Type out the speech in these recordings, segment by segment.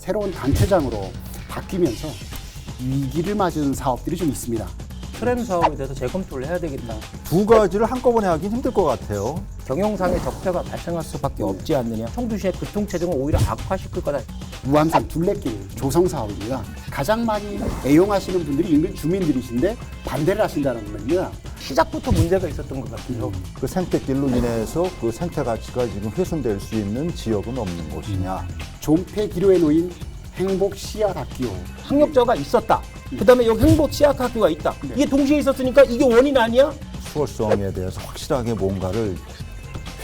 새로운 단체장으로 바뀌면서 위기를 맞은 사업들이 좀 있습니다. 트램 사업에 대해서 재검토를 해야 되겠다. 두 가지를 한꺼번에 하긴 힘들 것 같아요. 경영상의 적자가 발생할 수밖에 없지 않느냐. 청주시의 교통체증을 오히려 악화시킬 거다. 우암산 둘레길 조성 사업입니다. 가장 많이 애용하시는 분들이 인근 주민들이신데 반대를 하신다는 겁니다. 시작부터 문제가 있었던 것 같아요. 그 생태길로 인해서 그 생태 가치가 지금 훼손될 수 있는 지역은 없는 곳이냐. 존폐 기로에 놓인 행복 씨앗학교. 학력자가 있었다. 그다음에 여기 행복 씨앗학교가 있다. 이게 동시에 있었으니까 이게 원인 아니야? 수월성에 대해서 확실하게 뭔가를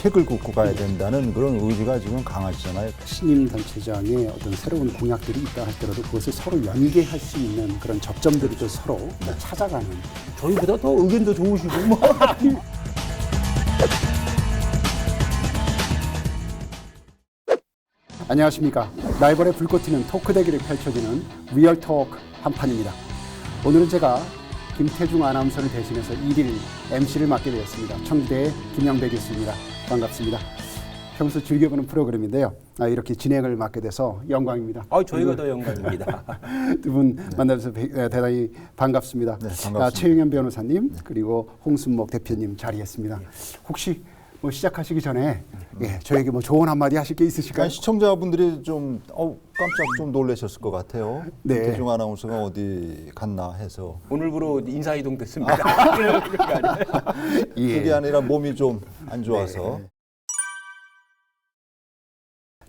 획을 긋고 가야 된다는 그런 의지가 지금 강하시잖아요. 신임 단체장의 어떤 새로운 공약들이 있다 할지라도 그것을 서로 연계할 수 있는 그런 접점들을 좀 서로 찾아가는. 저희보다 더 의견도 좋으시고 뭐. 안녕하십니까. 라이벌의 불꽃 튀는 토크 대결이 펼쳐지는 리얼토크 한판입니다. 오늘은 제가 김태중 아나운서를 대신해서 1일 MC를 맡게 되었습니다. 청주대의 김영배 교수입니다. 반갑습니다. 평소 즐겨보는 프로그램인데요. 이렇게 진행을 맡게 돼서 영광입니다. 저희가 더 영광입니다. 두 분 만나서 대단히 반갑습니다. 네, 반갑습니다. 최윤현 변호사님 그리고 홍순목 대표님 자리했습니다. 혹시 뭐 시작하시기 전에 저에게 뭐 조언 한마디 하실 게 있으실까요? 아니, 시청자분들이 좀 깜짝 좀 놀라셨을 것 같아요. 네. 김태중 아나운서가 어디 갔나 해서. 오늘부로 인사이동 됐습니다. 예. 그게 아니라 몸이 좀 안 좋아서. 네.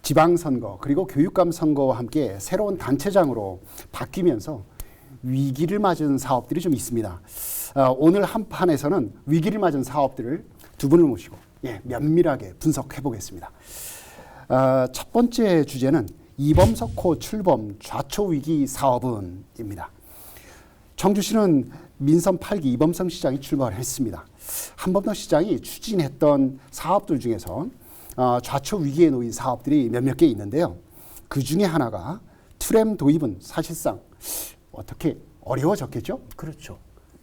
지방선거 그리고 교육감 선거와 함께 새로운 단체장으로 바뀌면서 위기를 맞은 사업들이 좀 있습니다. 오늘 한 판에서는 위기를 맞은 사업들을 두 분을 모시고 면밀하게 분석해 보겠습니다. 첫 번째 주제는 이범석호 출범 좌초위기 사업은입니다. 청주시는 민선 8기 이범석 시장이 출마를 했습니다. 한범석 시장이 추진했던 사업들 중에서 좌초 위기에 놓인 사업들이 몇몇 개 있는데요. 그 중에 하나가 트램 도입은 사실상 어떻게 어려워졌겠죠? 그렇죠.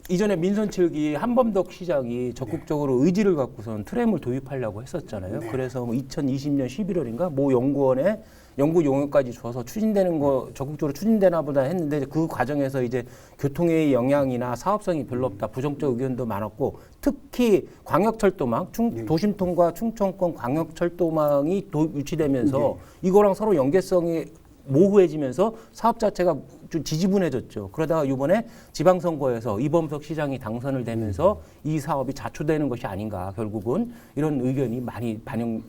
이전에 민선 7기 한범덕 시장이 적극적으로 의지를 갖고선 트램을 도입하려고 했었잖아요. 그래서 2020년 11월인가 모 연구원에 연구 용역까지 줘서 추진되는 거 적극적으로 추진되나 보다 했는데 그 과정에서 이제 교통의 영향이나 사업성이 별로 없다. 부정적 의견도 많았고 특히 광역철도망, 도심통과 충청권 광역철도망이 유치되면서 이거랑 서로 연계성이 모호해지면서 사업 자체가 좀 지지분해졌죠. 그러다가 이번에 지방선거에서 이범석 시장이 당선을 되면서 이 사업이 자초되는 것이 아닌가 결국은 이런 의견이 많이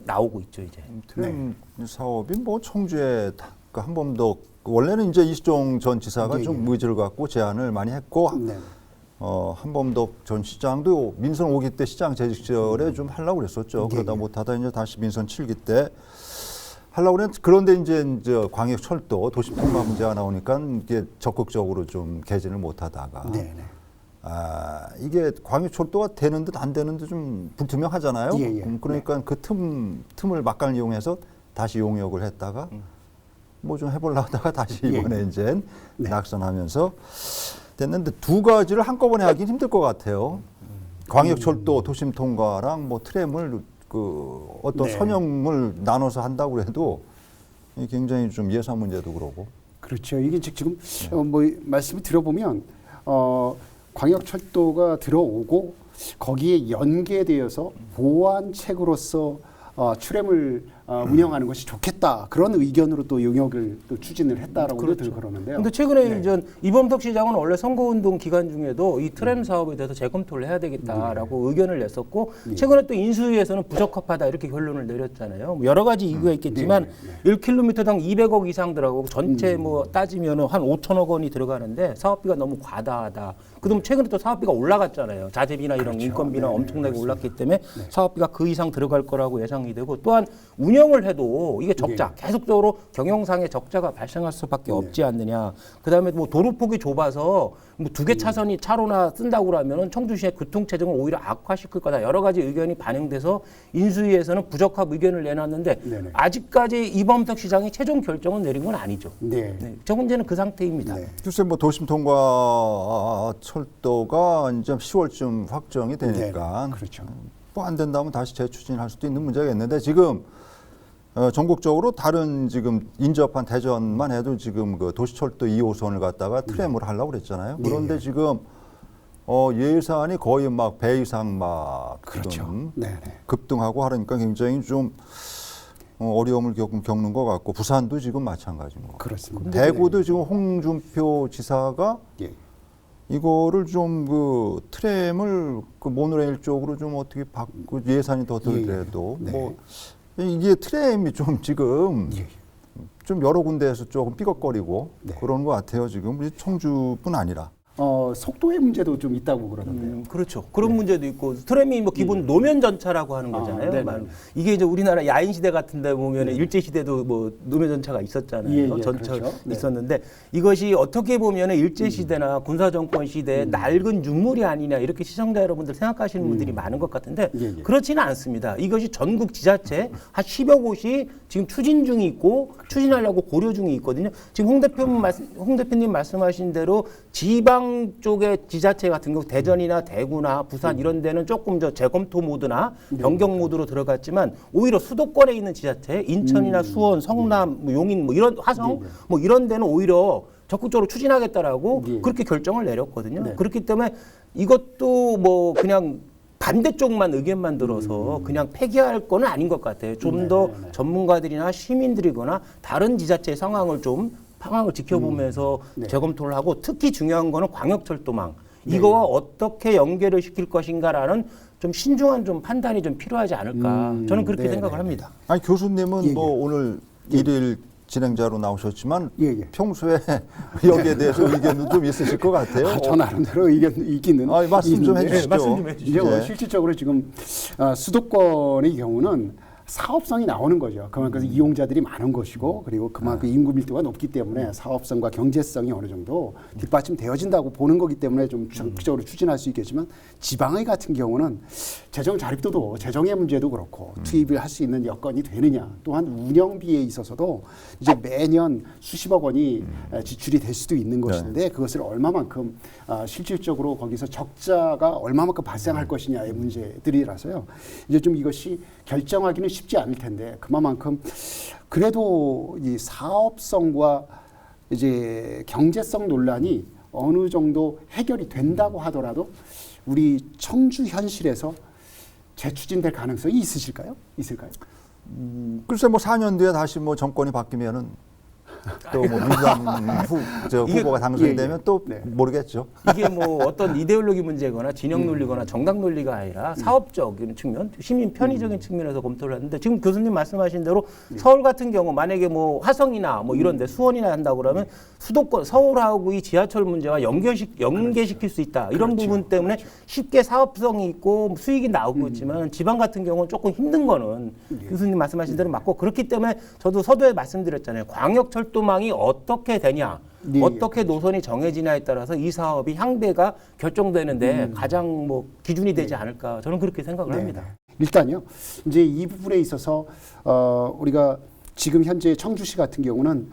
나오고 있죠 이제. 트램 사업이 뭐 청주에 한범덕 원래는 이제 이수종 전 지사가 좀 의지를 갖고 제안을 많이 했고 한범덕 전 시장도 민선 5기 때 시장 재직 시절에 좀 하려고 그랬었죠. 그러다 못하다 이제 다시 민선 7기 때 하려고 그랬는데 그런데 이제 광역철도 도심통과 문제가 나오니까 이게 적극적으로 좀 개진을 못하다가 이게 광역철도가 되는 듯 안 되는 듯 좀 불투명하잖아요. 그러니까 그 틈을 막간을 이용해서 다시 용역을 했다가 뭐 좀 해보려고 하다가 다시 이번에 이제 낙선하면서 됐는데 두 가지를 한꺼번에 하긴 힘들 것 같아요. 광역철도 도심통과랑 뭐 트램을 어떤 선형을 나눠서 한다고 해도 굉장히 좀 예산 문제도 그러고. 그렇죠. 이게 지금 뭐 말씀을 들어보면 광역철도가 들어오고 거기에 연계되어서 보완책으로서 트램을 운영하는 것이 좋겠다. 그런 의견으로 또 용역을 또 추진을 했다라고 그러는데요. 근데 최근에 이제 이범석 시장은 원래 선거운동 기간 중에도 이 트램 사업에 대해서 재검토를 해야 되겠다라고 의견을 냈었고 최근에 또 인수위에서는 부적합하다 이렇게 결론을 내렸잖아요. 뭐 여러 가지 이유가 있겠지만 1km당 200억 이상 들어가고 전체 뭐 따지면은 한 5천억 원이 들어가는데 사업비가 너무 과다하다. 그다음 최근에 또 사업비가 올라갔잖아요. 자재비나 이런 인건비나 엄청나게 올랐기 때문에 사업비가 그 이상 들어갈 거라고 예상이 되고 또한 운영을 해도 이게 적자, 계속적으로 경영상의 적자가 발생할 수밖에 없지 않느냐. 그다음에 뭐 도로폭이 좁아서 뭐 2개 차선이 차로나 쓴다고 그러면은 청주시의 교통체증을 오히려 악화시킬 거다. 여러 가지 의견이 반영돼서 인수위에서는 부적합 의견을 내놨는데 아직까지 이범석 시장이 최종 결정은 내린 건 아니죠. 저 문제는 그 상태입니다. 글쎄 뭐 도심통과 철도가 이제 10월쯤 확정이 되니까 그렇죠. 뭐 안 된다면 다시 재추진할 수도 있는 문제가 있는데 지금 전국적으로 다른 지금 인접한 대전만 해도 지금 그 도시철도 2호선을 갖다가 트램을 하려고 그랬잖아요. 그런데 지금 예산이 거의 막 배 이상 막 그렇죠. 지금 네, 네. 급등하고 하니까 굉장히 좀 어려움을 겪는 것 같고 부산도 지금 마찬가지인 것 같고 그렇습니다. 대구도 지금 홍준표 지사가 예. 이거를 좀 그 트램을 그 모노레일 쪽으로 좀 어떻게 바꾸 예산이 더 들더라도 네. 뭐 이게 트램이 좀 지금 예. 좀 여러 군데에서 조금 삐걱거리고 네. 그런 것 같아요. 지금 우리 청주뿐 아니라. 속도의 문제도 좀 있다고 그러던데요. 그렇죠. 그런 문제도 있고 트램이 뭐 기본 노면 전차라고 하는 거잖아요. 네네. 이게 이제 우리나라 야인 시대 같은데 보면 일제 시대도 뭐 노면 전차가 있었잖아요. 예, 예, 전철 그렇죠. 네. 있었는데 이것이 어떻게 보면 일제 시대나 군사 정권 시대에 낡은 유물이 아니냐 이렇게 시청자 여러분들 생각하시는 분들이 많은 것 같은데 예, 예. 그렇지는 않습니다. 이것이 전국 지자체 한 10여 곳이 지금 추진 중이 있고 추진하려고 고려 중이 있거든요. 지금 홍 대표님 말씀하신 대로 지방 쪽의 지자체 같은 경우 대전이나 대구나 부산 이런 데는 조금 저 재검토 모드나 변경 모드로 들어갔지만 오히려 수도권에 있는 지자체 인천이나 수원, 성남, 뭐 용인 뭐 이런 화성 뭐 이런 데는 오히려 적극적으로 추진하겠다라고 그렇게 결정을 내렸거든요. 네. 그렇기 때문에 이것도 뭐 그냥 반대쪽만 의견만 들어서 그냥 폐기할 건 아닌 것 같아요. 좀 더 전문가들이나 시민들이거나 다른 지자체의 상황을 지켜보면서 재검토를 하고 특히 중요한 거는 광역철도망 이거와 어떻게 연계를 시킬 것인가라는 좀 신중한 좀 판단이 좀 필요하지 않을까 저는 그렇게 생각을 합니다. 아니 교수님은 뭐 오늘 일일 진행자로 나오셨지만 평소에 여기에 대해서 의견도 좀 있으실 것 같아요. 저 나름대로 의견 있기는 말씀 좀 해주시죠. 말씀 좀 해주시죠. 이제 실질적으로 지금 수도권의 경우는 사업성이 나오는 거죠. 그만큼 이용자들이 많은 것이고 그리고 그만큼 인구 밀도가 높기 때문에 사업성과 경제성이 어느 정도 뒷받침되어진다고 보는 거기 때문에 좀 적극적으로 추진할 수 있겠지만 지방의 같은 경우는 재정 자립도도 재정의 문제도 그렇고 투입을 할 수 있는 여건이 되느냐 또한 운영비에 있어서도 이제 매년 수십억 원이 지출이 될 수도 있는 것인데 그것을 얼마만큼 실질적으로 거기서 적자가 얼마만큼 발생할 것이냐의 문제들이라서요. 이제 좀 이것이 결정하기는 쉽지 않을 텐데 그만큼 그래도 이 사업성과 이제 경제성 논란이 어느 정도 해결이 된다고 하더라도 우리 청주 현실에서 재추진될 가능성이 있을까요? 글쎄 뭐 4년 뒤에 다시 뭐 정권이 바뀌면은 또 뭐 민주당 후보가 당선이 되면 또 모르겠죠. 이게 뭐 어떤 이데올로기 문제거나 진영 논리거나 정당 논리가 아니라 사업적인 측면, 시민 편의적인 측면에서 검토를 하는데 지금 교수님 말씀하신 대로 서울 같은 경우 만약에 뭐 화성이나 뭐 이런데 수원이나 한다고 그러면 수도권 서울하고 이 지하철 문제와 연계시킬 수 있다. 이런 부분 때문에 쉽게 사업성이 있고 수익이 나오고 있지만 지방 같은 경우는 조금 힘든 거는 교수님 말씀하신 대로 맞고 그렇기 때문에 저도 서두에 말씀드렸잖아요. 광역철도망이 어떻게 되냐, 어떻게 노선이 정해지냐에 따라서 이 사업이 향배가 결정되는데 가장 뭐 기준이 되지 않을까 저는 그렇게 생각을 합니다. 일단요, 이제 이 부분에 있어서 우리가 지금 현재 청주시 같은 경우는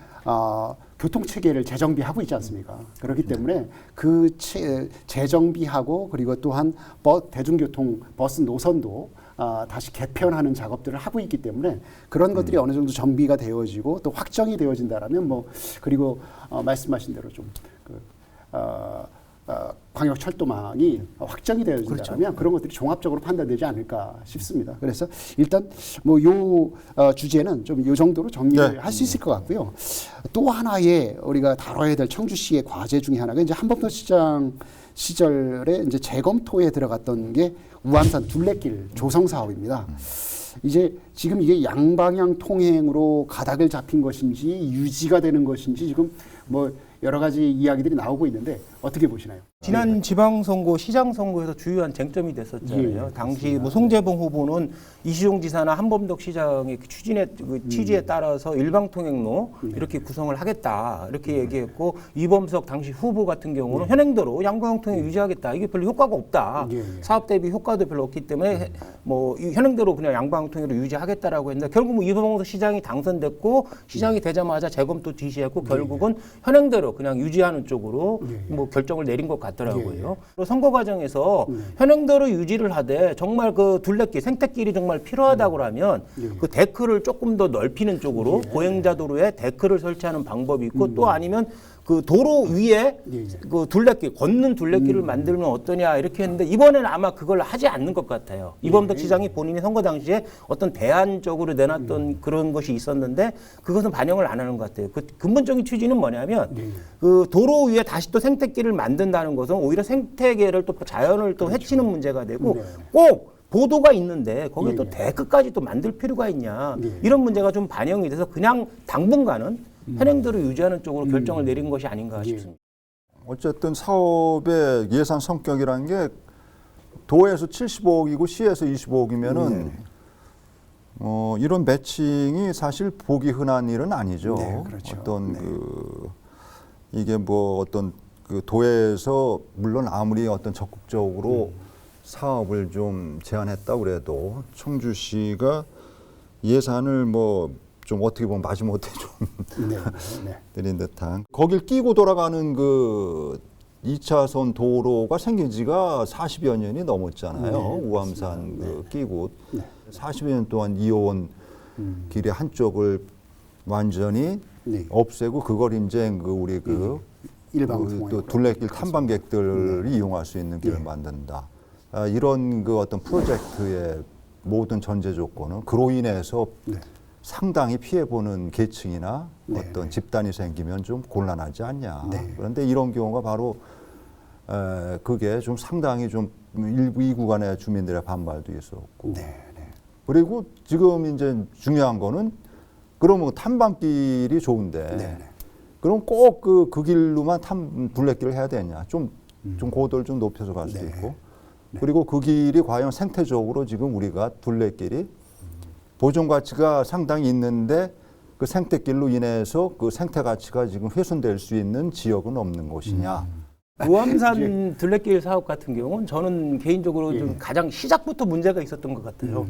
교통 체계를 재정비하고 있지 않습니까? 그렇기 때문에 그 재정비하고 그리고 또한 대중교통 버스 노선도 다시 개편하는 작업들을 하고 있기 때문에 그런 것들이 어느 정도 정비가 되어지고 또 확정이 되어진다라면 뭐 그리고 말씀하신 대로 좀 광역철도망이 확정이 되어진다면 그런 것들이 종합적으로 판단되지 않을까 싶습니다. 그래서 일단 뭐 요 주제는 좀 요 정도로 정리를 할 수 있을 것 같고요. 또 하나의 우리가 다뤄야 될 청주시의 과제 중에 하나가 이제 한범도 시장 시절에 이제 재검토에 들어갔던 게 우암산 둘레길 조성 사업입니다. 이제 지금 이게 양방향 통행으로 가닥을 잡힌 것인지 유지가 되는 것인지 지금 뭐 여러 가지 이야기들이 나오고 있는데 어떻게 보시나요? 지난 지방선거, 시장선거에서 주요한 쟁점이 됐었잖아요. 당시 뭐 송재봉 후보는 이시종 지사나 한범덕 시장의 취지에 따라서 일방통행로 이렇게 구성을 하겠다 이렇게 얘기했고 이범석 당시 후보 같은 경우는 현행대로 양방통행 유지하겠다. 이게 별로 효과가 없다. 사업 대비 효과도 별로 없기 때문에 뭐 현행대로 그냥 양방통행으로 유지하겠다. 하겠다라고 했는데 결국 뭐 이범석 시장이 당선됐고 시장이 되자마자 재검토 지시했고 결국은 현행대로 그냥 유지하는 쪽으로 뭐 결정을 내린 것 같더라고요. 그리고 선거 과정에서 현행대로 유지를 하되 정말 그 둘레길 생태길이 정말 필요하다고 하면 그 데크를 조금 더 넓히는 쪽으로 보행자 도로에 데크를 설치하는 방법이 있고 또 아니면 그 도로 위에 그 둘레길 걷는 둘레길을 만들면 어떠냐 이렇게 했는데 이번에는 아마 그걸 하지 않는 것 같아요. 이범석 시장이 본인이 선거 당시에 어떤 대안적으로 내놨던 그런 것이 있었는데 그것은 반영을 안 하는 것 같아요. 그 근본적인 취지는 뭐냐면 그 도로 위에 다시 또 생태길을 만든다는 것은 오히려 생태계를 또 자연을 또 해치는 문제가 되고 꼭 보도가 있는데 거기에 또 데크까지 또 만들 필요가 있냐 이런 문제가 좀 반영이 돼서 그냥 당분간은 현행대로 유지하는 쪽으로 결정을 내린 것이 아닌가 싶습니다. 어쨌든 사업의 예산 성격이라는 게 도에서 75억이고 시에서 25억이면은 이런 매칭이 사실 보기 흔한 일은 아니죠. 네, 그렇죠. 어떤 이게 뭐 어떤 그 도에서 물론 아무리 어떤 적극적으로 사업을 좀 제안했다 그래도 청주시가 예산을 뭐 좀 어떻게 보면 마지못해 좀 드린 듯한 거길 끼고 돌아가는 그 2차선 도로가 생긴 지가 40여 년이 넘었잖아요. 우암산 그 끼고 40여 년 동안 이어온 길의 한쪽을 완전히 없애고 그걸 이제 그 우리 그 또 둘레길 탐방객들이 이용할 수 있는 길을 만든다. 이런 그 어떤 프로젝트의 모든 전제 조건은 그로 인해서 상당히 피해보는 계층이나 어떤 집단이 생기면 좀 곤란하지 않냐. 그런데 이런 경우가 바로 그게 좀 상당히 좀 일부 이 구간의 주민들의 반발도 있었고. 그리고 지금 이제 중요한 거는 그러면 탐방길이 좋은데 그럼 꼭 그 길로만 둘레길을 해야 되냐. 좀 고도를 좀 높여서 갈 수도 있고. 그리고 그 길이 과연 생태적으로 지금 우리가 둘레길이 보존 가치가 상당히 있는데 그 생태길로 인해서 그 생태 가치가 지금 훼손될 수 있는 지역은 없는 곳이냐. 우암산 둘레길 사업 같은 경우는 저는 개인적으로 좀 가장 시작부터 문제가 있었던 것 같아요.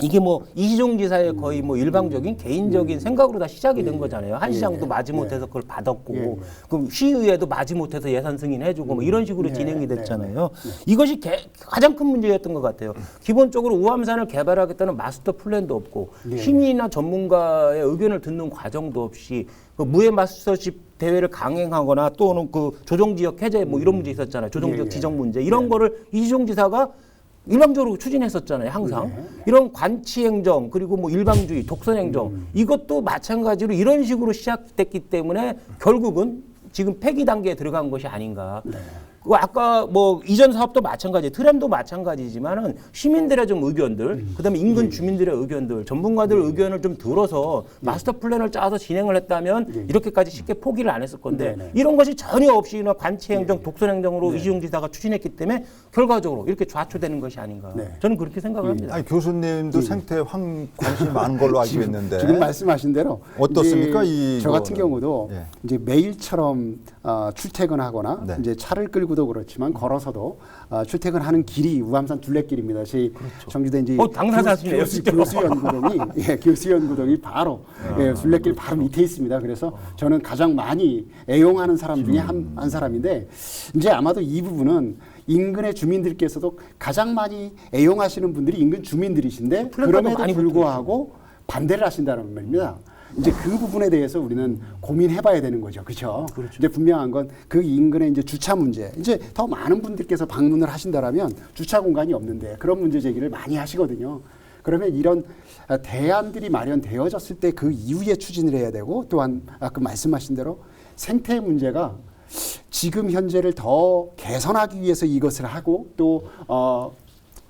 이게 뭐 이시종 지사의 거의 뭐 일방적인 개인적인 생각으로 다 시작이 된 거잖아요. 한 시장도 마지못해서 그걸 받았고, 그럼 시의회도 마지못해서 예산 승인해주고 뭐 이런 식으로 진행이 됐잖아요. 이것이 가장 큰 문제였던 것 같아요. 기본적으로 우암산을 개발하겠다는 마스터 플랜도 없고 시민이나 전문가의 의견을 듣는 과정도 없이 그 무해 마스터십 대회를 강행하거나 또는 그 조정지역 해제 뭐 이런 문제 있었잖아요. 조정지역 지정 문제 이런 거를 이시종 지사가 일방적으로 추진했었잖아요. 항상 이런 관치행정 그리고 뭐 일방주의, 독선행정 이것도 마찬가지로 이런 식으로 시작됐기 때문에 결국은 지금 폐기 단계에 들어간 것이 아닌가. 아까 뭐 이전 사업도 마찬가지, 트램도 마찬가지지만은 시민들의 좀 의견들, 그다음에 인근 주민들의 의견들, 전문가들 의견을 좀 들어서 마스터 플랜을 짜서 진행을 했다면 이렇게까지 쉽게 포기를 안 했을 건데 이런 것이 전혀 없이 관치행정, 독선행정으로 이시종 지사가 추진했기 때문에 결과적으로 이렇게 좌초되는 것이 아닌가. 저는 그렇게 생각을 합니다. 아니 교수님도 생태에 관심이 많은 걸로 알고 있는데 지금 말씀하신 대로 어떻습니까? 저 같은 경우도 이제 매일처럼 출퇴근하거나 이제 차를 끌고도 그렇지만 걸어서도 출퇴근하는 길이 우암산 둘레길입니다. 청주대 이제 당사자시네요. 교수연구동이 교수연구동이 바로 둘레길 바로 밑에 있습니다. 그래서 저는 가장 많이 애용하는 사람 중에 한 사람인데 이제 아마도 이 부분은 인근의 주민들께서도 가장 많이 애용하시는 분들이 인근 주민들이신데 그럼에도 불구하고 반대를 하신다는 말입니다. 이제 그 부분에 대해서 우리는 고민해봐야 되는 거죠, 그렇죠? 이제 분명한 건 그 인근의 이제 주차 문제. 이제 더 많은 분들께서 방문을 하신다라면 주차 공간이 없는데 그런 문제 제기를 많이 하시거든요. 그러면 이런 대안들이 마련되어졌을 때 그 이후에 추진을 해야 되고 또한 아까 말씀하신 대로 생태 문제가 지금 현재를 더 개선하기 위해서 이것을 하고 또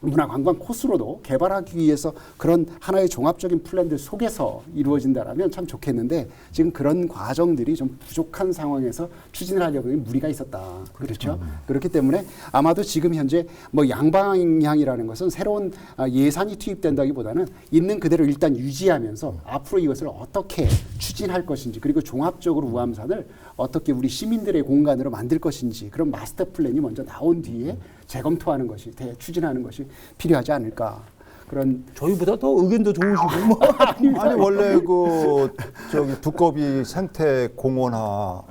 문화관광 코스로도 개발하기 위해서 그런 하나의 종합적인 플랜들 속에서 이루어진다라면 참 좋겠는데 지금 그런 과정들이 좀 부족한 상황에서 추진을 하려고 하면 무리가 있었다. 그렇죠? 그렇기 때문에 아마도 지금 현재 뭐 양방향이라는 것은 새로운 예산이 투입된다기보다는 있는 그대로 일단 유지하면서 앞으로 이것을 어떻게 추진할 것인지 그리고 종합적으로 우암산을 어떻게 우리 시민들의 공간으로 만들 것인지 그런 마스터 플랜이 먼저 나온 뒤에 재검토하는 것이 추진하는 것이 필요하지 않을까. 그런 저희보다 더 의견도 좋으시고 뭐. 아니 원래 그 저기 두꺼비 생태 공원화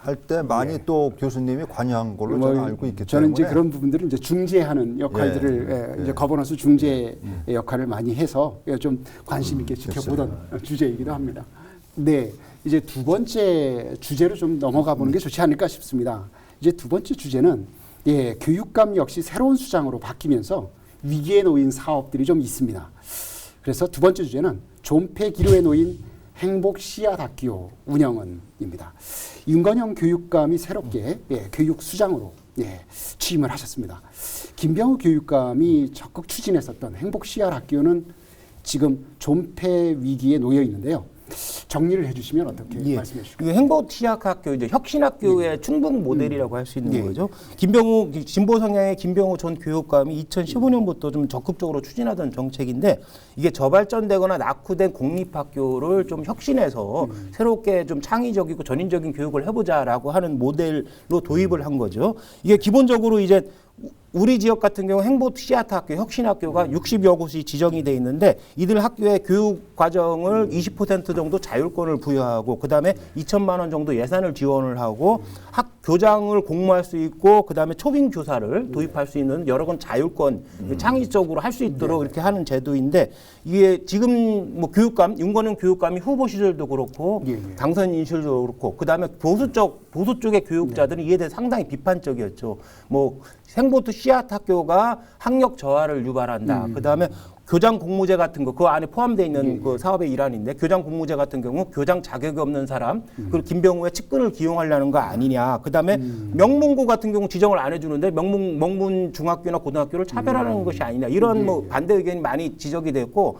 할 때 많이 또 교수님이 관여한 걸로 저는 알고 있기 저는 때문에 이제 그런 부분들을 이제 중재하는 역할들을 이제 거버넌스 중재 역할을 많이 해서 좀 관심 있게 지켜보던 주제이기도 합니다. 네, 이제 두 번째 주제로 좀 넘어가 보는 게 좋지 않을까 싶습니다. 이제 두 번째 주제는 교육감 역시 새로운 수장으로 바뀌면서 위기에 놓인 사업들이 좀 있습니다. 그래서 두 번째 주제는 존폐 기로에 놓인 행복 씨앗학교 운영은입니다. 윤건영 교육감이 새롭게 교육 수장으로 취임을 하셨습니다. 김병우 교육감이 적극 추진했었던 행복 씨앗학교는 지금 존폐 위기에 놓여 있는데요. 정리를 해주시면 어떻게 말씀해 주실까요? 이게 행복 시학학교 이제 혁신학교의 충북 모델이라고 할 수 있는 거죠. 김병우 진보 성향의 김병우 전 교육감이 2015년부터 좀 적극적으로 추진하던 정책인데 이게 저발전되거나 낙후된 공립학교를 좀 혁신해서 새롭게 좀 창의적이고 전인적인 교육을 해보자라고 하는 모델로 도입을 한 거죠. 이게 기본적으로 이제 우리 지역 같은 경우 행복 씨앗학교, 혁신학교가 60여 곳이 지정이 돼 있는데 이들 학교의 교육 과정을 20% 정도 자율권을 부여하고 그다음에 2천만 원 정도 예산을 지원을 하고 학 교장을 공모할 수 있고 그다음에 초빙 교사를 도입할 수 있는 여러 건 자율권 창의적으로 할 수 있도록 이렇게 하는 제도인데 이게 지금 뭐 교육감 윤건영 교육감이 후보 시절도 그렇고 당선 시절도 그렇고 그다음에 보수 쪽의 교육자들은 이에 대해 상당히 비판적이었죠. 뭐 행보트 씨앗 학교가 학력 저하를 유발한다. 그다음에 교장 공모제 같은 거 그 안에 포함되어 있는 그 사업의 일환인데 교장 공모제 같은 경우 교장 자격이 없는 사람 그리고 김병우의 측근을 기용하려는 거 아니냐. 그다음에 명문고 같은 경우 지정을 안 해주는데 명문 중학교나 고등학교를 차별하는 것이 아니냐. 이런 뭐 반대 의견이 많이 지적이 됐고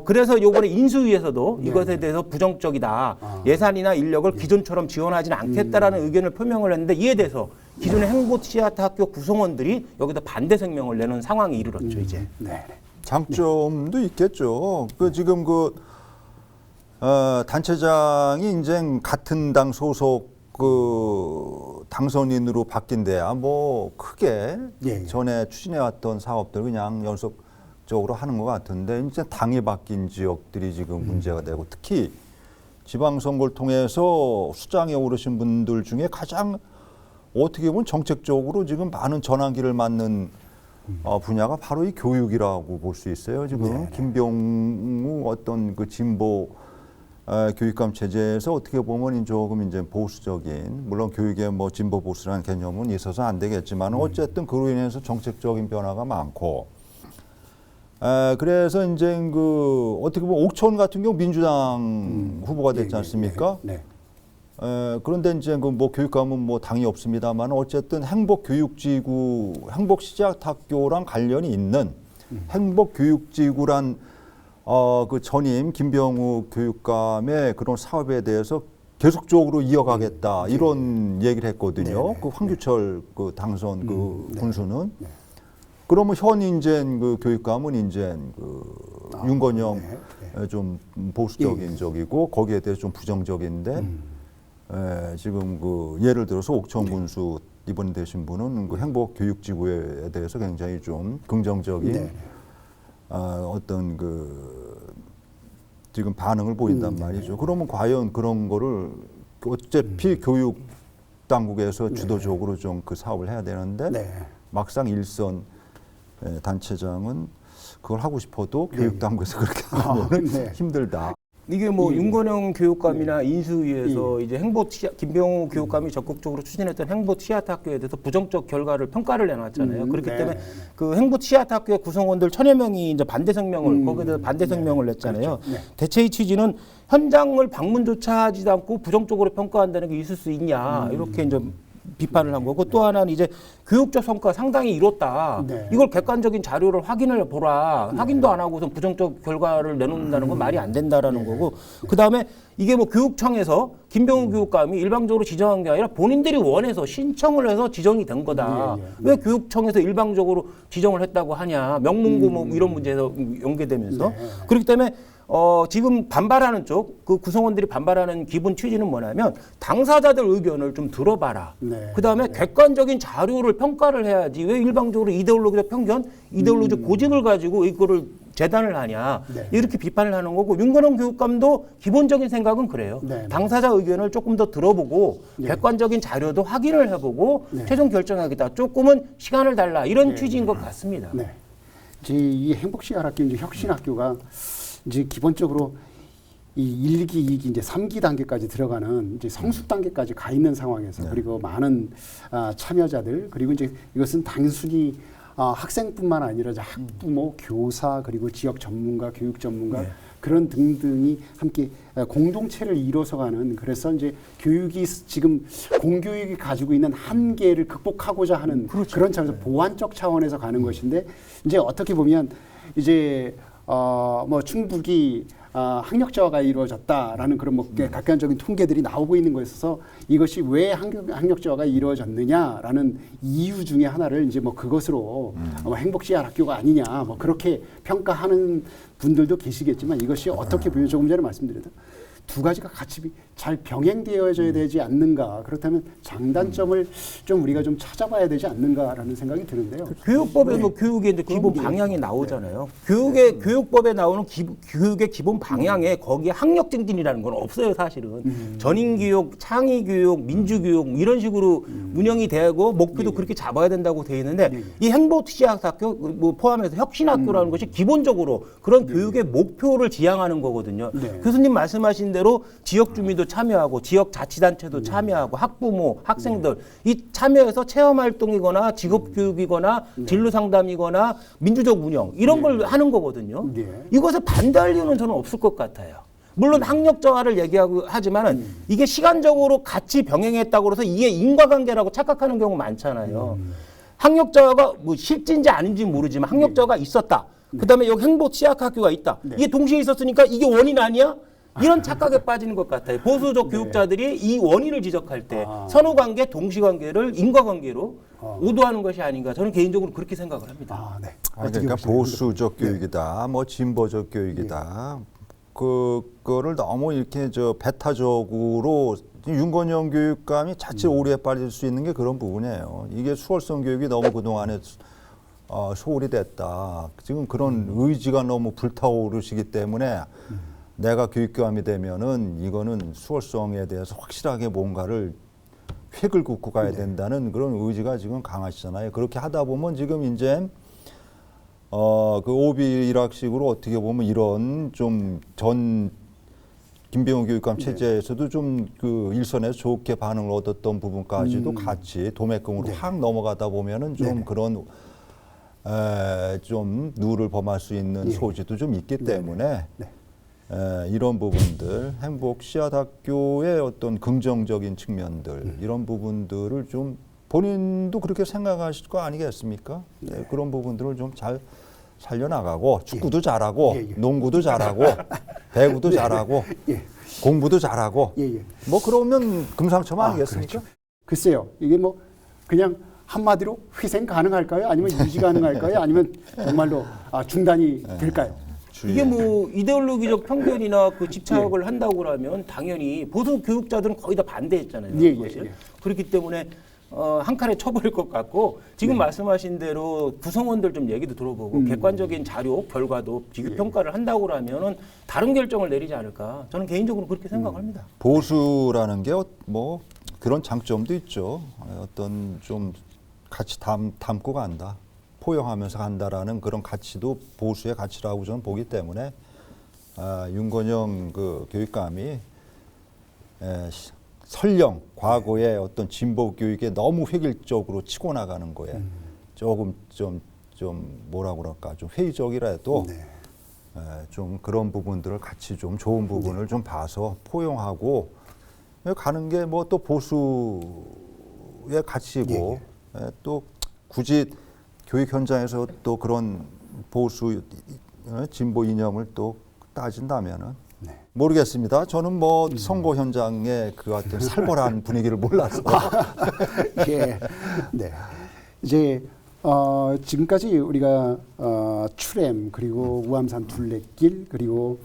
그래서 요번에 인수위에서도 이것에 대해서 부정적이다. 예산이나 인력을 기존처럼 지원하지는 않겠다라는 의견을 표명을 했는데 이에 대해서 기존의 행복 씨앗 학교 구성원들이 여기다 반대声明을 내는 상황에 이르렀죠, 이제. 네. 장점도 있겠죠. 그 지금 그 단체장이 이제 같은 당 소속 그 당선인으로 바뀐 데야 뭐 크게 전에 추진해왔던 사업들 그냥 연속적으로 하는 것 같은데 이제 당이 바뀐 지역들이 지금 문제가 되고 특히 지방선거를 통해서 수장에 오르신 분들 중에 가장 어떻게 보면 정책적으로 지금 많은 전환기를 맞는 분야가 바로 이 교육이라고 볼 수 있어요. 지금 김병우 어떤 그 진보 교육감 체제에서 어떻게 보면 조금 이제 보수적인 물론 교육에 뭐 진보 보수라는 개념은 있어서 안 되겠지만 어쨌든 그로 인해서 정책적인 변화가 많고 그래서 이제 그 어떻게 보면 옥천 같은 경우 민주당 후보가 됐지 않습니까? 그런데 이제 그 뭐 교육감은 뭐 당이 없습니다만 어쨌든 행복교육지구, 행복시작학교랑 관련이 있는 행복교육지구란 그 전임 김병우 교육감의 그런 사업에 대해서 계속적으로 이어가겠다 이런 얘기를 했거든요. 그 황규철 그 당선 그 군수는. 그러면 현 이제 그 교육감은 이제 그 윤건영 좀 보수적인 적이고 거기에 대해서 좀 부정적인데. 지금 그 예를 들어서 옥천 군수 이번에 되신 분은 그 행복 교육지구에 대해서 굉장히 좀 긍정적인 어떤 그 지금 반응을 보인단 말이죠. 그러면 과연 그런 거를 어차피 교육 당국에서 주도적으로 좀 그 사업을 해야 되는데 막상 일선 단체장은 그걸 하고 싶어도 교육 당국에서 그렇게 하면 힘들다. 이게 뭐 윤건영 교육감이나 인수위에서 이제 김병우 교육감이 적극적으로 추진했던 행복 씨앗 학교에 대해서 부정적 결과를 평가를 내놨잖아요. 그렇기 때문에 그 행복 씨앗 학교의 구성원들 1000여 명이 이제 반대声明을 거기에 대해서 반대声明을 냈잖아요. 대체의 취지는 현장을 방문조차 하지도 않고 부정적으로 평가한다는 게 있을 수 있냐 이렇게 이제 비판을 한 거고 또 하나는 이제 교육적 성과 상당히 이뤘다. 이걸 객관적인 자료를 확인을 보라. 확인도 안 하고서 부정적 결과를 내놓는다는 건 말이 안 된다라는 거고 그다음에 이게 뭐 교육청에서 김병우 교육감이 일방적으로 지정한 게 아니라 본인들이 원해서 신청을 해서 지정이 된 거다. 왜 교육청에서 일방적으로 지정을 했다고 하냐. 명문고 뭐 이런 문제에서 연계되면서 그렇기 때문에 지금 반발하는 쪽, 그 구성원들이 반발하는 기본 취지는 뭐냐면 당사자들 의견을 좀 들어봐라. 그 다음에 객관적인 자료를 평가를 해야지 왜 일방적으로 이데올로기적 편견, 이데올로기적 고집을 가지고 이거를 재단을 하냐 네. 이렇게 비판을 하는 거고 윤건원 교육감도 기본적인 생각은 그래요. 네. 당사자 의견을 조금 더 들어보고 네. 객관적인 자료도 확인을 해보고 네. 최종 결정하겠다. 조금은 시간을 달라 이런 취지인 것 같습니다. 네. 이제 이 행복시간학교 이제 혁신학교가 이제 기본적으로 이 1기, 2기, 이제 3기 단계까지 들어가는 이제 성숙 단계까지 가 있는 상황에서 그리고 많은 참여자들 그리고 이제 이것은 단순히 학생뿐만 아니라 이제 학부모, 교사 그리고 지역 전문가, 교육 전문가 그런 등등이 함께 공동체를 이뤄서 가는 그래서 이제 교육이 지금 공교육이 가지고 있는 한계를 극복하고자 하는 그런 차원에서 보완적 차원에서 가는 것인데 이제 어떻게 보면 이제 뭐 충북이 학력저하가 이루어졌다라는 그런 뭐 객관적인 통계들이 나오고 있는 것에 있어서 이것이 왜 학력저하가 이루어졌느냐라는 이유 중에 하나를 이제 뭐 그것으로 행복시간 학교가 아니냐 뭐 그렇게 평가하는 분들도 계시겠지만 이것이 어떻게 보면 조금 전에 말씀드렸던 두 가지가 같이 잘 병행되어져야 되지 않는가 그렇다면 장단점을 좀 우리가 좀 찾아봐야 되지 않는가라는 생각이 드는데요. 교육법에 뭐 교육의 이제 기본 방향이 나오잖아요. 교육법에 나오는 교육의 기본 방향에 거기에 학력 증진이라는 건 없어요, 사실은. 전인 교육, 창의 교육, 민주 교육 이런 식으로 운영이 되고 목표도 그렇게 잡아야 된다고 돼 있는데 이 행복시학학교 뭐 포함해서 혁신학교라는 것이 기본적으로 그런 교육의 목표를 지향하는 거거든요. 교수님 말씀하신 대로 지역 주민도 참여하고 지역 자치단체도 참여하고 학부모, 학생들 이 참여해서 체험 활동이거나 직업 교육이거나 진로 상담이거나 민주적 운영 이런 걸 하는 거거든요. 이것에 반대할 이유는 저는 없을 것 같아요. 물론 학력 저하를 얘기하고 하지만은 이게 시간적으로 같이 병행했다고 해서 이게 인과관계라고 착각하는 경우 많잖아요. 학력 저하가 뭐 실진지 아닌지 모르지만 학력 저하가 있었다. 그다음에 여기 행복시학학교가 있다. 이게 동시에 있었으니까 이게 원인 아니야? 이런 착각에 빠지는 것 같아요. 보수적 교육자들이 이 원인을 지적할 때 선후관계, 동시관계를 인과관계로 오도하는 것이 아닌가 저는 개인적으로 그렇게 생각을 합니다. 그러니까 보수적 교육이다, 뭐 진보적 교육이다. 그거를 너무 이렇게 배타적으로 윤건영 교육감이 자칫 오류에 빠질 수 있는 게 그런 부분이에요. 이게 수월성 교육이 너무 그동안에 소홀히 됐다. 지금 그런 의지가 너무 불타오르시기 때문에 내가 교육감이 되면은 이거는 수월성에 대해서 확실하게 뭔가를 획을 긋고 가야 된다는 그런 의지가 지금 강하시잖아요. 그렇게 하다 보면 지금 이제 그 오비 일학식으로 어떻게 보면 이런 좀 전 김병호 교육감 체제에서도 좀 그 일선에서 좋게 반응을 얻었던 부분까지도 같이 도매금으로 확 넘어가다 보면은 좀 그런 좀 누를 범할 수 있는 소지도 좀 있기 때문에 이런 부분들 행복시앗학교의 어떤 긍정적인 측면들 이런 부분들을 좀 본인도 그렇게 생각하실 거 아니겠습니까? 그런 부분들을 좀 잘 살려나가고 축구도 잘하고 농구도 잘하고 배구도 잘하고 공부도 잘하고 뭐 그러면 금상첨화 아니겠습니까? 그렇죠. 글쎄요. 이게 뭐 그냥 한마디로 희생 가능할까요? 아니면 유지 가능할까요? 아니면 정말로 중단이 될까요? 이게 뭐 이데올로기적 편견이나 그 집착을 한다고 그러면 당연히 보수 교육자들은 거의 다 반대했잖아요. 그렇기 때문에 한 칼에 쳐버릴 것 같고 지금 말씀하신 대로 구성원들 좀 얘기도 들어보고 객관적인 자료 결과도 비교 평가를 한다고 그러면은 다른 결정을 내리지 않을까 저는 개인적으로 그렇게 생각합니다. 보수라는 게 뭐 그런 장점도 있죠. 어떤 좀 같이 담고 간다. 포용하면서 간다라는 그런 가치도 보수의 가치라고 저는 보기 때문에 윤건영 그 교육감이 설령 과거의 어떤 진보 교육에 너무 획일적으로 치고 나가는 거에 조금 좀 뭐라 그럴까 좀 회의적이라도 좀 그런 부분들을 같이 좀 좋은 부분을 좀 봐서 포용하고 가는 게 뭐 또 보수의 가치고 또 굳이 교육 현장에서 또 그런 보수 진보 이념을 또 따진다면은 모르겠습니다. 저는 뭐 선거 현장의 그 같은 살벌한 분위기를 몰라서. 이제 지금까지 우리가 출엠 그리고 우암산 둘레길 그리고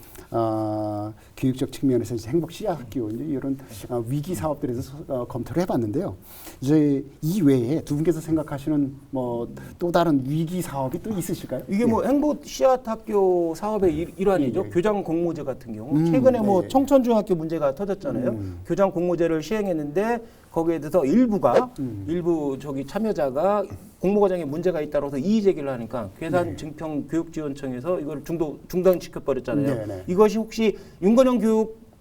교육적 측면에서 이제 행복 시작학교 이제 이런 위기 사업들에서 검토를 해봤는데요. 이제 이 외에 두 분께서 생각하시는 뭐 또 다른 위기 사업이 또 있으실까요? 이게 뭐 행복 씨앗학교 사업의 일환이죠. 예. 교장 공모제 같은 경우 최근에 뭐 네. 청천중학교 문제가 터졌잖아요. 교장 공모제를 시행했는데 거기에 대해서 일부 저기 참여자가 공모 과정에 문제가 있다고 해서 이의 제기를 하니까 계산증평교육지원청에서 이걸 중단시켜 버렸잖아요. 네, 네. 이것이 혹시 윤건영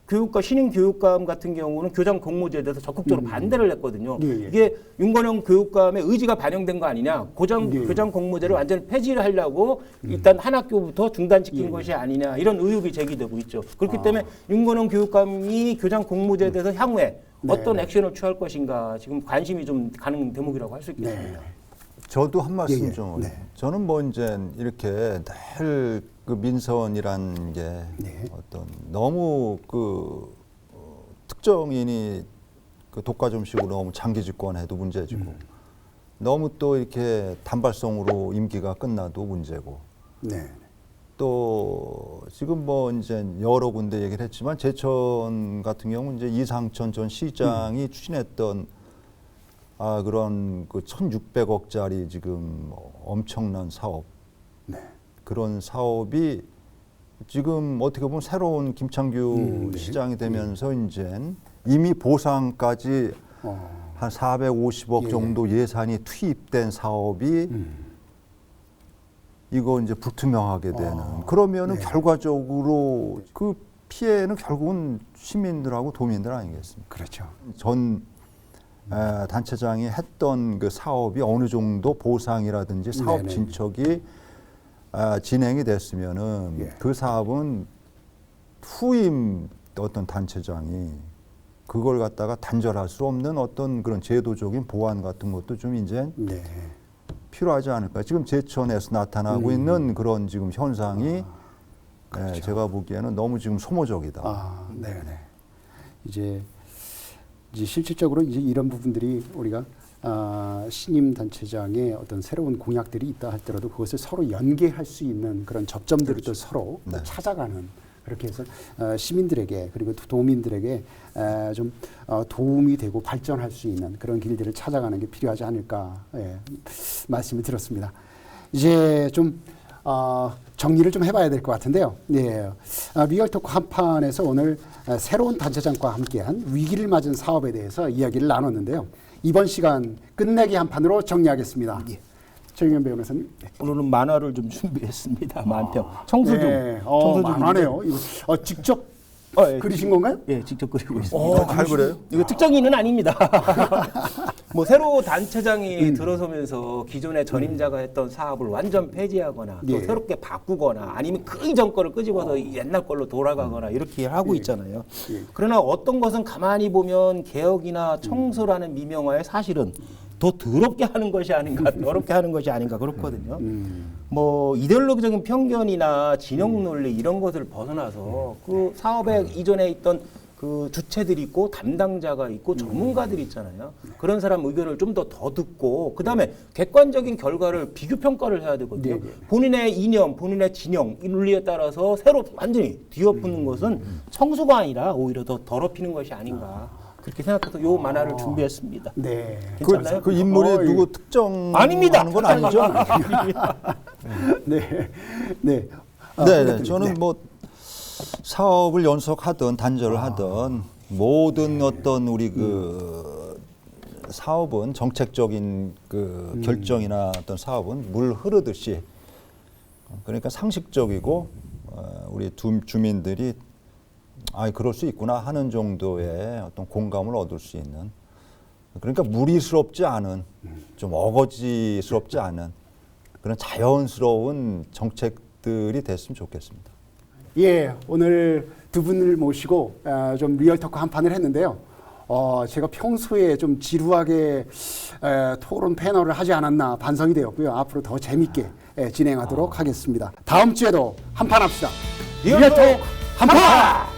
교육과 신임 교육감 같은 경우는 교장 공모제에 대해서 적극적으로 반대를 했거든요. 예, 예. 이게 윤건영 교육감의 의지가 반영된 거 아니냐. 교장 공모제를 완전히 폐지를 하려고 일단 한 학교부터 중단시킨 것이 아니냐. 이런 의혹이 제기되고 있죠. 그렇기 때문에 윤건영 교육감이 교장 공모제에 대해서 향후에 어떤 액션을 취할 것인가 지금 관심이 좀 가는 대목이라고 할 수 있겠습니다. 저도 한 말씀 예, 예. 좀. 네. 저는 뭐 이제 이렇게 늘 그 민선이란 게 어떤 너무 그 특정인이 그 독과점식으로 너무 장기 집권해도 문제지고 너무 또 이렇게 단발성으로 임기가 끝나도 문제고 네. 또 지금 뭐 이제 여러 군데 얘기를 했지만 제천 같은 경우 이제 이상천 전 시장이 추진했던 그런 그 1,600억짜리 지금 엄청난 사업 그런 사업이 지금 어떻게 보면 새로운 김창규 시장이 되면서 이제 이미 보상까지 한 450억 정도 예산이 투입된 사업이 이거 이제 불투명하게 되는 그러면은 결과적으로 그 피해는 결국은 시민들하고 도민들 아니겠습니까? 그렇죠. 전 단체장이 했던 그 사업이 어느 정도 보상이라든지 사업 네네. 진척이 진행이 됐으면은 그 사업은 후임 어떤 단체장이 그걸 갖다가 단절할 수 없는 어떤 그런 제도적인 보완 같은 것도 좀 이제 필요하지 않을까. 지금 제천에서 나타나고 있는 그런 지금 현상이 그렇죠. 제가 보기에는 너무 지금 소모적이다. 네네. 이제 실질적으로 이제 이런 부분들이 우리가 신임 단체장의 어떤 새로운 공약들이 있다 할더라도 그것을 서로 연계할 수 있는 그런 접점들을 또 서로 또 찾아가는 그렇게 해서 시민들에게 그리고 도민들에게 좀 도움이 되고 발전할 수 있는 그런 길들을 찾아가는 게 필요하지 않을까 말씀을 드렸습니다. 이제 좀 정리를 좀 해봐야 될 것 같은데요. 리얼토크 한판에서 오늘 새로운 단체장과 함께한 위기를 맞은 사업에 대해서 이야기를 나눴는데요. 이번 시간 끝내기 한판으로 정리하겠습니다. 최경현 변호사님. 오늘은 만화를 좀 준비했습니다. 만평. 청소중. 만화네요. 이거 직접 그리신 건가요? 예, 직접 그리고 있습니다. 잘 그래요? 이거 특정인은 아닙니다. 뭐 새로 단체장이 들어서면서 기존의 전임자가 했던 사업을 완전 폐지하거나 또 새롭게 바꾸거나 아니면 그 이전 거를 끄집어서 옛날 걸로 돌아가거나 이렇게 하고 있잖아요. 그러나 어떤 것은 가만히 보면 개혁이나 청소라는 미명화에 사실은 더 더럽게 하는 것이 아닌가, 더럽게 하는 것이 아닌가 그렇거든요. 뭐 이데올로기적인 편견이나 진영 논리 이런 것을 벗어나서 그 사업에 이전에 있던 그 주체들이 있고 담당자가 있고 전문가들이 있잖아요. 그런 사람 의견을 좀 더 듣고 그다음에 객관적인 결과를 비교 평가를 해야 되거든요. 본인의 이념, 본인의 진영, 이 논리에 따라서 새로 완전히 뒤엎는 것은 청소가 아니라 오히려 더 더럽히는 것이 아닌가. 그렇게 생각해서 요 만화를 준비했습니다. 네. 괜찮나요? 그 인물이 누구 특정 아닙니다. 하는 건 아니죠? 네. 네. 저는 뭐 사업을 연속하든 단절을 하든 모든 어떤 우리 그 사업은 정책적인 그 결정이나 어떤 사업은 물 흐르듯이 그러니까 상식적이고 우리 주민들이 그럴 수 있구나 하는 정도의 어떤 공감을 얻을 수 있는 그러니까 무리스럽지 않은 좀 어거지스럽지 않은 그런 자연스러운 정책들이 됐으면 좋겠습니다. 오늘 두 분을 모시고 좀 리얼토크 한판을 했는데요. 제가 평소에 좀 지루하게 토론 패널을 하지 않았나 반성이 되었고요. 앞으로 더 재밌게 진행하도록 하겠습니다. 다음 주에도 한판 합시다. 리얼토크 한판!